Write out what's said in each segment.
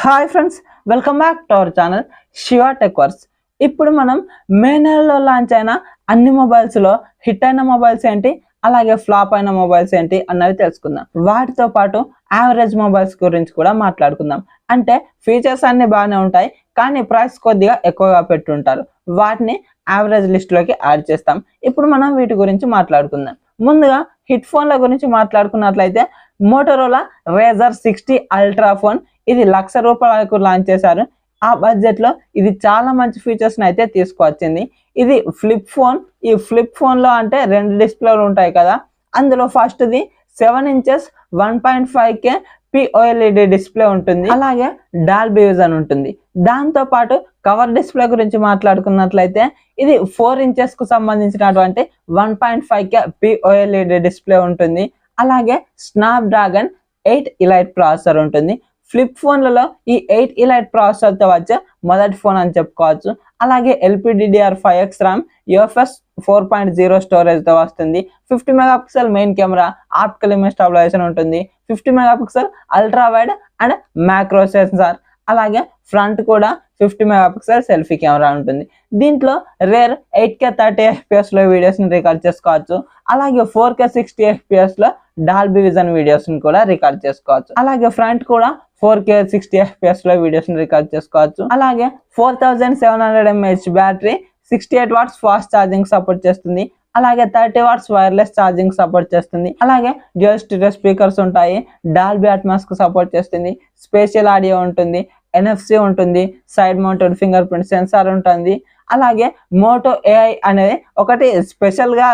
Hi friends, welcome back to our channel Shiva Tech Verse. ఇప్పుడు మనం మే నెలలో లాంచ్ అయిన అన్ని మొబైల్స్లో హిట్ అయిన మొబైల్స్ ఏంటి, అలాగే ఫ్లాప్ అయిన మొబైల్స్ ఏంటి అన్నవి తెలుసుకుందాం. వాటితో పాటు యావరేజ్ మొబైల్స్ గురించి కూడా మాట్లాడుకుందాం. అంటే ఫీచర్స్ అన్ని బాగానే ఉంటాయి, కానీ ప్రైస్ కొద్దిగా ఎక్కువగా పెట్టుంటారు. వాటిని యావరేజ్ లిస్ట్లోకి యాడ్ చేస్తాం. ఇప్పుడు మనం వీటి గురించి మాట్లాడుకుందాం. ముందుగా హిట్ ఫోన్ల గురించి మాట్లాడుకున్నట్లయితే మోటరోలా రేజర్ 60 అల్ట్రా ఫోన్ ఇది ₹1,00,000 లాంచ్ చేశారు. ఆ బడ్జెట్ లో ఇది చాలా మంచి ఫీచర్స్ అయితే తీసుకువచ్చింది. ఇది ఫ్లిప్ ఫోన్. ఈ ఫ్లిప్ ఫోన్ లో అంటే 2 డిస్ప్లేలు ఉంటాయి కదా, అందులో ఫస్ట్ది 7 ఇంచెస్ 1.5K POLED డిస్ప్లే ఉంటుంది. అలాగే డాల్బీ విజన్ ఉంటుంది. దాంతో పాటు కవర్ డిస్ప్లే గురించి మాట్లాడుకున్నట్లయితే ఇది 4 ఇంచెస్ కు సంబంధించినటువంటి 1.5K POLED డిస్ప్లే ఉంటుంది. అలాగే స్నాప్డ్రాగన్ 8 ఎలైట్ ప్రాసెసర్ ఉంటుంది. ఫ్లిప్ ఫోన్లలో ఈ 8 ఎలైట్ ప్రాసెసర్తో వచ్చే మొదటి ఫోన్ అని చెప్పుకోవచ్చు. అలాగే LPDDR5X ర్యామ్, UFS 4.0 స్టోరేజ్తో వస్తుంది. 50 megapixel main camera, optical image stabilisation ఉంటుంది. 50 megapixel ultra wide and macro sensor. అలాగే ఫ్రంట్ కూడా 50 మెగాపిక్సెల్ సెల్ఫీ కెమెరా ఉంటుంది. దీంట్లో రేర్ 8K 30 FPS లో వీడియోస్ని రికార్డ్ చేసుకోవచ్చు. అలాగే 4K 60 FPS లో డాల్బీ విజన్ వీడియోస్ని కూడా రికార్డ్ చేసుకోవచ్చు. అలాగే ఫ్రంట్ కూడా 4K 60 FPS లో వీడియోస్ని రికార్డ్ చేసుకోవచ్చు. అలాగే 4700 mAh battery, 68 watts fast charging support చేస్తుంది. అలాగే 30 వాట్స్ వైర్లెస్ ఛార్జింగ్ సపోర్ట్ చేస్తుంది. అలాగే డ్యూయల్ స్టీరియో స్పీకర్స్ ఉంటాయి, డాల్బీ అట్మాస్ కు సపోర్ట్ చేస్తుంది, స్పేషియల్ ఆడియో ఉంటుంది, NFC ఉంటుంది, side mounted finger print sensor ఉంటుంది. అలాగే మోటో AI అనేది ఒకటి స్పెషల్ గా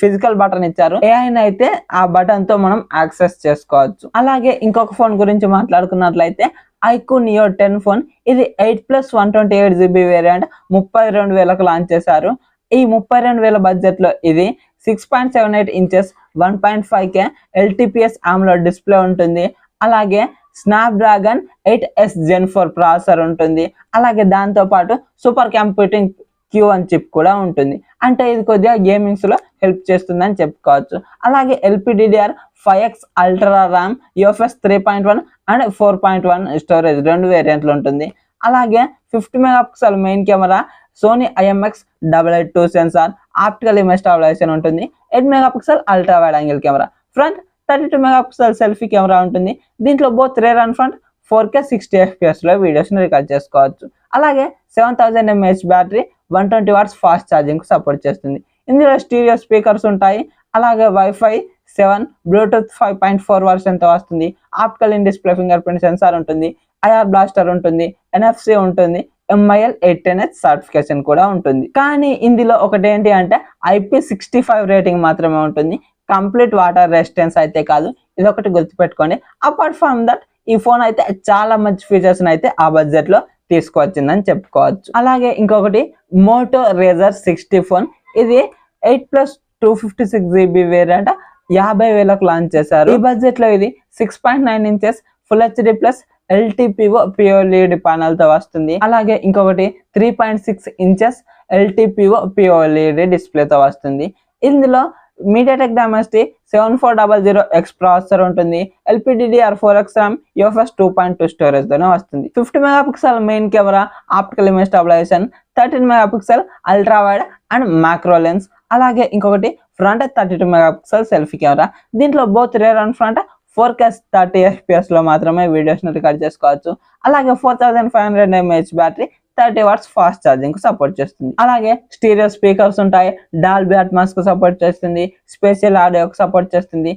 ఫిజికల్ బటన్ ఇచ్చారు. AI అయితే ఆ బటన్ తో మనం యాక్సెస్ చేసుకోవచ్చు. అలాగే ఇంకొక ఫోన్ గురించి మాట్లాడుకున్నట్లయితే iQOO Neo 10 ఫోన్. ఇది 8+128GB వేరియంట్ 32,000కు లాంచ్ చేశారు. ఈ 32,000 బడ్జెట్ లో ఇది 6.78 inches 1.5K LTPS AMOLED display ఉంటుంది. అలాగే స్నాప్డ్రాగన్ 8S Gen 4 ప్రాసెసర్ ఉంటుంది. అలాగే దాంతో పాటు సూపర్ కంప్యూటింగ్ Q1 చిప్ కూడా ఉంటుంది. అంటే ఇది కొద్దిగా గేమింగ్స్ లో హెల్ప్ చేస్తుందని చెప్పుకోవచ్చు. అలాగే LPDDR5X ultra RAM, UFS 3.1 and 4.1 storage 2 వేరియంట్లు ఉంటుంది. అలాగే 50 megapixel main camera, Sony IMX882 sensor, optical image stabilisation ఉంటుంది. 8 megapixel ultra wide angle camera, front 32 megapixel selfie camera ఉంటుంది. దీంట్లో both rear and front 4K 60 FPS లో వీడియోస్ని రికార్డ్ చేసుకోవచ్చు. అలాగే 7000 mAh battery, 120 watts fast charging support చేస్తుంది. ఇందులో stereo speakers ఉంటాయి. అలాగే Wi-Fi 7, బ్లూటూత్ 5.4 వర్షన్తో వస్తుంది. Optical in display finger print sensor ఉంటుంది, IR బ్లాస్టర్ ఉంటుంది, NFC ఉంటుంది, MIL 810H సర్టిఫికేషన్ కూడా ఉంటుంది. కానీ ఇందులో ఒకటి ఏంటి అంటే IP65 రేటింగ్ మాత్రమే ఉంటుంది. కంప్లీట్ వాటర్ రెసిస్టెన్స్ అయితే కాదు. ఇది ఒకటి గుర్తుపెట్టుకోండి. అపార్ట్ ఫ్రమ్ దట్ ఈ ఫోన్ అయితే చాలా మంచి ఫీచర్స్ అయితే ఆ బడ్జెట్ లో తీసుకువచ్చిందని చెప్పుకోవచ్చు. అలాగే ఇంకొకటి మోటో రేజర్ 60 ఫోన్. ఇది 8+256GB వేరియంట్ 50,000కు లాంచ్ చేశారు. ఈ బడ్జెట్ లో ఇది 6.9 inches full HD plus LTPO POLED panel తో వస్తుంది. అలాగే ఇంకొకటి 3.6 ఇంచెస్ LTPO POLED డిస్ప్లేతో వస్తుంది. ఇందులో MediaTek Dimensity 7400X ప్రాసెసర్ ఉంటుంది. LPDDR4X ర్యామ్, UFS 2.2 స్టోరేజ్ తోనే వస్తుంది. 50 megapixel main camera, optical image stabilisation, 13 megapixel ultra wide and macro lens. అలాగే ఇంకొకటి ఫ్రంట్ 32 మెగాపిక్సెల్ సెల్ఫీ కెమెరా. దీంట్లో both rear and front 4K 30 FPS లో మాత్రమే వీడియోస్ని రికార్డ్ చేసుకోవచ్చు. అలాగే 4500 mAh battery, 30 watts fast charging కు సపోర్ట్ చేస్తుంది. అలాగే స్టీరియో స్పీకర్స్ ఉంటాయి, డాల్బీ అట్మాస్ కు సపోర్ట్ చేస్తుంది, స్పేషియల్ ఆడియోకు సపోర్ట్ చేస్తుంది.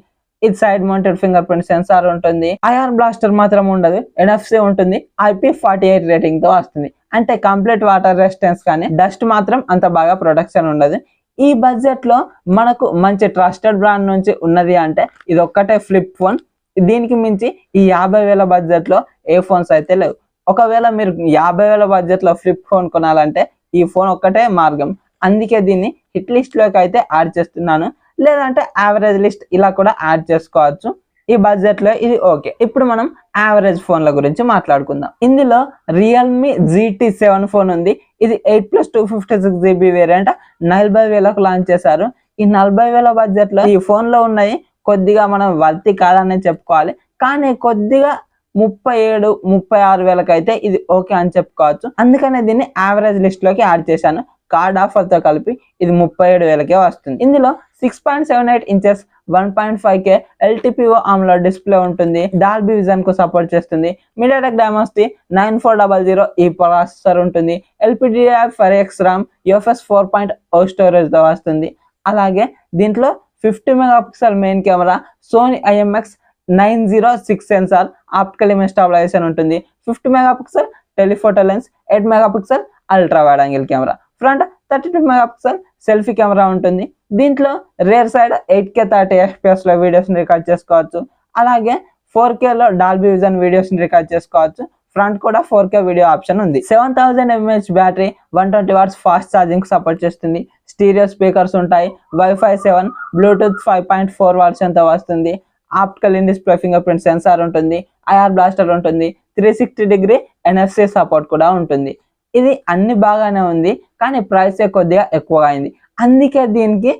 ఇది side mounted finger print sensor ఉంటుంది. IR బ్లాస్టర్ మాత్రం ఉండదు, NFC ఉంటుంది, IP48 రేటింగ్ తో వస్తుంది. అంటే కంప్లీట్ వాటర్ రెసిస్టెన్స్ కానీ డస్ట్ మాత్రం అంత బాగా ప్రొటెక్షన్ ఉండదు. ఈ బడ్జెట్ లో మనకు మంచి ట్రస్టెడ్ బ్రాండ్ నుంచి ఉన్నది అంటే ఇది ఒక్కటే ఫ్లిప్ ఫోన్. దీనికి మించి ఈ 50,000 బడ్జెట్ లో ఏ ఫోన్స్ అయితే లేవు. ఒకవేళ మీరు 50,000 బడ్జెట్ లో ఫ్లిప్ ఫోన్ కొనాలంటే ఈ ఫోన్ ఒక్కటే మార్గం. అందుకే దీన్ని హిట్ లిస్ట్ లోకి అయితే యాడ్ చేస్తున్నాను. లేదంటే యావరేజ్ లిస్ట్ ఇలా కూడా యాడ్ చేసుకోవచ్చు. ఈ బడ్జెట్ లో ఇది ఓకే. ఇప్పుడు మనం యావరేజ్ ఫోన్ల గురించి మాట్లాడుకుందాం. ఇందులో రియల్మీ GT7 ఫోన్ ఉంది. ఇది 8+256GB వేరియంట్ 40,000కు లాంచ్ చేశారు. ఈ 40,000 బడ్జెట్ లో ఈ ఫోన్ లో ఉన్నాయి కొద్దిగా మనం వర్తి కాదని చెప్పుకోవాలి. కానీ కొద్దిగా 37-36 అయితే ఇది ఓకే అని చెప్పుకోవచ్చు. అందుకనే దీన్ని యావరేజ్ లిస్ట్ లోకి యాడ్ చేశాను. కార్డ్ ఆఫర్ తో కలిపి ఇది 37,000కే వస్తుంది. ఇందులో 6.78 inches 1.5K LTPO AMOLED display ఉంటుంది. డాల్బీ విజన్ కు సపోర్ట్ చేస్తుంది. MediaTek Dimensity 9400 ఈ ప్రాసెసర్ ఉంటుంది. LPDDR5X RAM, UFS 4.0 స్టోరేజ్ తో వస్తుంది. అలాగే దీంట్లో 50 megapixel main camera, Sony IMX906 sensor, optical image stabilisation ఉంటుంది. 50 megapixel telephoto lens, 8 megapixel ultra wide angle camera, front 32 megapixel selfie camera ఉంటుంది. దీంట్లో రేర్ సైడ్ 8K 30 FPS లో వీడియోస్ ని రికార్డ్ చేసుకోవచ్చు. అలాగే 4K లో డాల్బీ విజన్ వీడియోస్ ని record చేసుకోవచ్చు. ఫ్రంట్ కూడా 4K వీడియో ఆప్షన్ ఉంది. 7000 mAh battery, 120 watts fast charging support చేస్తుంది. స్టీరియో స్పీకర్స్ ఉంటాయి. Wi-Fi 7, బ్లూటూత్ 5.4 వర్షన్ తో వస్తుంది. Optical in display finger print sensor ఉంటుంది. IR బ్లాస్టర్ ఉంటుంది. 360° NFC సపోర్ట్ కూడా ఉంటుంది. ఇది అన్ని బాగానే ఉంది, కానీ ప్రైస్ కొద్దిగా ఎక్కువగా అయింది. అందుకే దీనికి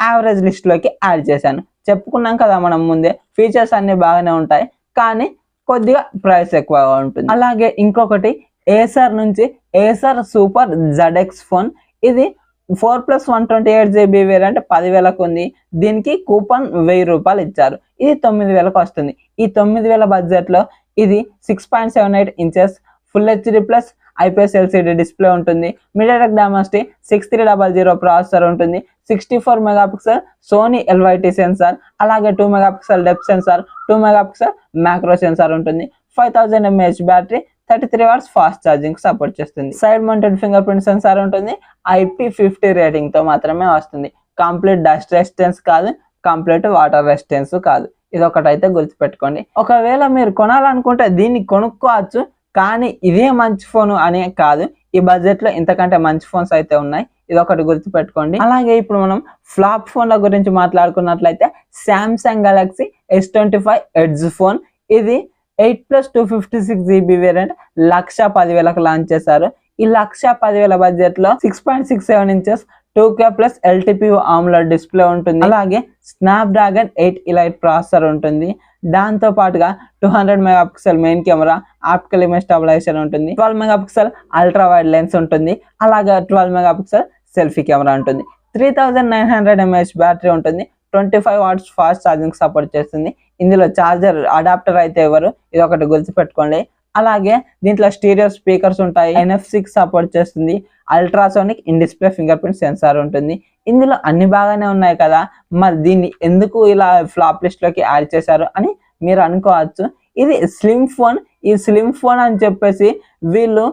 యావరేజ్ లిస్ట్ లోకి యాడ్ చేశాను. చెప్పుకున్నాం కదా మనం ముందే, ఫీచర్స్ అన్ని బాగానే ఉంటాయి, కానీ కొద్దిగా ప్రైస్ ఎక్కువగా ఉంటుంది. అలాగే ఇంకొకటి ఏసర్ నుంచి ఏసర్ సూపర్ ZX ఫోన్. ఇది 4+128GB వేరియంట్ 10,000కు ఉంది. దీనికి కూపన్ 1000 రూపాయలు ఇచ్చారు. ఇది 9,000కు వస్తుంది. ఈ 9,000 బడ్జెట్ లో ఇది 6.78 inches full HD plus IPS LCD display ఉంటుంది. MediaTek Dimensity 6300 ప్రాసెసర్ ఉంటుంది. 64 మెగాపిక్సెల్ సోనీ LYT సెన్సార్, అలాగే 2 megapixel depth sensor, 2 megapixel macro sensor ఉంటుంది. 5000 mAh battery, 33 watts fast charging support చేస్తుంది. Side mounted finger print sensor ఉంటుంది. IP50 rating తో మాత్రమే వస్తుంది. Complete dust resistance కాదు, కంప్లీట్ వాటర్ రెసిస్టెన్స్ కాదు. ఇది ఒకటైతే గుర్తుపెట్టుకోండి. ఒకవేళ మీరు కొనాలనుకుంటే దీన్ని కొనుక్కోవచ్చు, కానీ ఇదే మంచి ఫోన్ అనే కాదు. ఈ బడ్జెట్ లో ఇంతకంటే మంచి ఫోన్స్ అయితే ఉన్నాయి. ఇది ఒకటి గుర్తుపెట్టుకోండి. అలాగే ఇప్పుడు మనం ఫ్లాప్ ఫోన్ల గురించి మాట్లాడుకున్నట్లయితే Samsung Galaxy S25 Edge phone. ఇది 8+256GB వేరియంట్ 1,10,000కు లాంచ్ చేశారు. ఈ 1,10,000 బడ్జెట్ లో 6.67 inches 2K plus LTPO AMOLED display ఉంటుంది. అలాగే స్నాప్డ్రాగన్ 8 ఎలైట్ ప్రాసెసర్ ఉంటుంది. దాంతో పాటుగా 200 megapixel main camera, optical image stabilisation ఉంటుంది. 12 మెగాపిక్సెల్ అల్ట్రా వైడ్ లెన్స్ ఉంటుంది. అలాగే 12 మెగాపిక్సెల్ సెల్ఫీ కెమెరా ఉంటుంది. 3900 mAh బ్యాటరీ ఉంటుంది. 25 వాట్స్ ఫాస్ట్ ఛార్జింగ్ సపోర్ట్ చేస్తుంది. ఇందులో చార్జర్ అడాప్టర్ అయితే ఇవ్వరు, ఇది ఒకటి గుర్తుపెట్టుకోండి. అలాగే దీంట్లో స్టీరియో స్పీకర్స్ ఉంటాయి. NFC సపోర్ట్ చేస్తుంది. Ultrasonic in display finger print sensor ఉంటుంది. ఇందులో అన్ని బాగానే ఉన్నాయి కదా, మరి దీన్ని ఎందుకు ఇలా ఫ్లాప్ లిస్ట్ లోకి యాడ్ చేశారు అని మీరు అనుకోవచ్చు. ఇది స్లిమ్ ఫోన్. ఈ స్లిమ్ ఫోన్ అని చెప్పేసి వీళ్ళు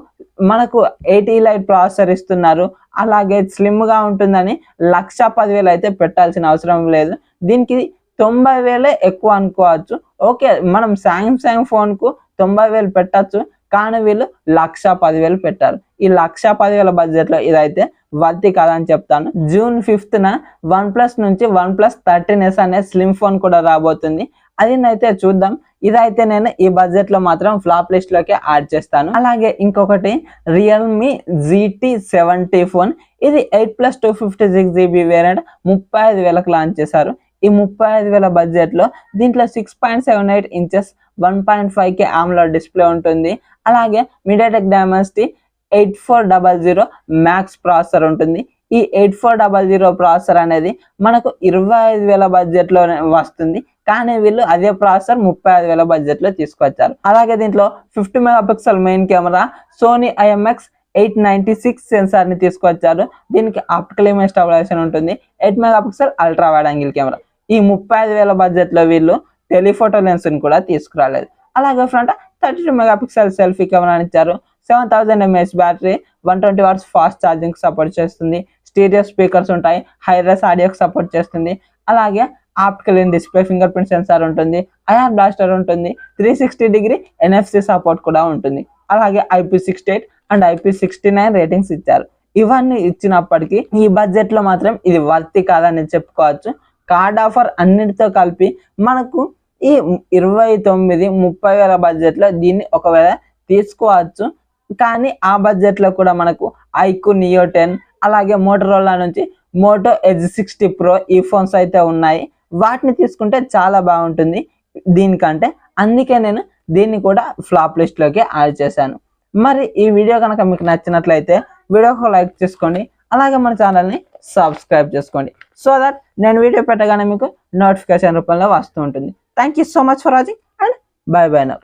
మనకు 8 ఎలైట్ ప్రాసెసర్ ఇస్తున్నారు. అలాగే స్లిమ్ గా ఉంటుందని 1,10,000 అయితే పెట్టాల్సిన అవసరం లేదు. దీనికి 90,000 ఎక్కువ అనుకోవచ్చు. ఓకే, మనం సామ్సంగ్ ఫోన్ కు 90,000 పెట్టచ్చు, కానీ వీళ్ళు 1,10,000 పెట్టారు. ఈ 1,10,000 బడ్జెట్ లో ఇదైతే వర్తి కాదని చెప్తాను. June 5th OnePlus నుంచి OnePlus 13s అనే స్లిమ్ ఫోన్ కూడా రాబోతుంది. అది అయితే చూద్దాం. ఇదైతే నేను ఈ బడ్జెట్ లో మాత్రం ఫ్లాప్ లిస్ట్ లోకి యాడ్ చేస్తాను. అలాగే ఇంకొకటి Realme GT70 ఫోన్. ఇది 8+256GB వేరియంట్ 35,000కు లాంచ్ చేశారు. ఈ 35,000 బడ్జెట్ లో దీంట్లో 6.78 ఇంచెస్ 1.5K AMOLED డిస్ప్లే ఉంటుంది. అలాగే MediaTek Dimensity 8400 మ్యాక్స్ ప్రాసెసర్ ఉంటుంది. ఈ 8400 ప్రాసెసర్ అనేది మనకు 25,000 బడ్జెట్ లో వస్తుంది, కానీ వీళ్ళు అదే ప్రాసెసర్ 35,000 బడ్జెట్ లో తీసుకొచ్చారు. అలాగే దీంట్లో 50 megapixel main camera, Sony IMX896 sensor ని తీసుకొచ్చారు. దీనికి ఆప్టికల్ ఇమేజ్ స్టాబిలైజేషన్ ఉంటుంది. 8 megapixel ultra wide angle camera. ఈ 35,000 బడ్జెట్ లో వీళ్ళు టెలిఫోటో లెన్స్ ని కూడా తీసుకురాలేదు. అలాగే ఫ్రంట్ 32 మెగాపిక్సెల్ సెల్ఫీ కెమెరాని ఇచ్చారు. 7000 mAh battery, 120 watts fast charging support చేస్తుంది. స్టీరియో స్పీకర్స్ ఉంటాయి. హైరెస్ ఆడియోకి సపోర్ట్ చేస్తుంది. అలాగే optical in display finger print sensor ఉంటుంది. IR బ్లాస్టర్ ఉంటుంది. 360° NFC సపోర్ట్ కూడా ఉంటుంది. అలాగే IP68 అండ్ IP69 రేటింగ్స్ ఇచ్చారు. ఇవన్నీ ఇచ్చినప్పటికీ ఈ బడ్జెట్ లో మాత్రం ఇది వర్తి కాదని చెప్పుకోవచ్చు. కార్డ్ ఆఫర్ అన్నిటితో కలిపి మనకు ఈ 29-30,000 బడ్జెట్ లో దీన్ని ఒకవేళ తీసుకోవచ్చు. కానీ ఆ బడ్జెట్ లో కూడా మనకు iQOO Neo 10, అలాగే మోటరోలా నుంచి Moto Edge 60 Pro ఈ ఫోన్స్ అయితే ఉన్నాయి. వాటిని తీసుకుంటే చాలా బాగుంటుంది దీనికంటే. అందుకే నేను దీన్ని కూడా ఫ్లాప్ లిస్ట్లోకి యాడ్ చేశాను. మరి ఈ వీడియో కనుక మీకు నచ్చినట్లయితే వీడియోకి లైక్ చేసుకోండి, అలాగే మన ఛానల్ని సబ్స్క్రైబ్ చేసుకోండి, సో దట్ నేను వీడియో పెట్టగానే మీకు నోటిఫికేషన్ రూపంలో వస్తూ ఉంటుంది. Thank you so much for watching and by by now.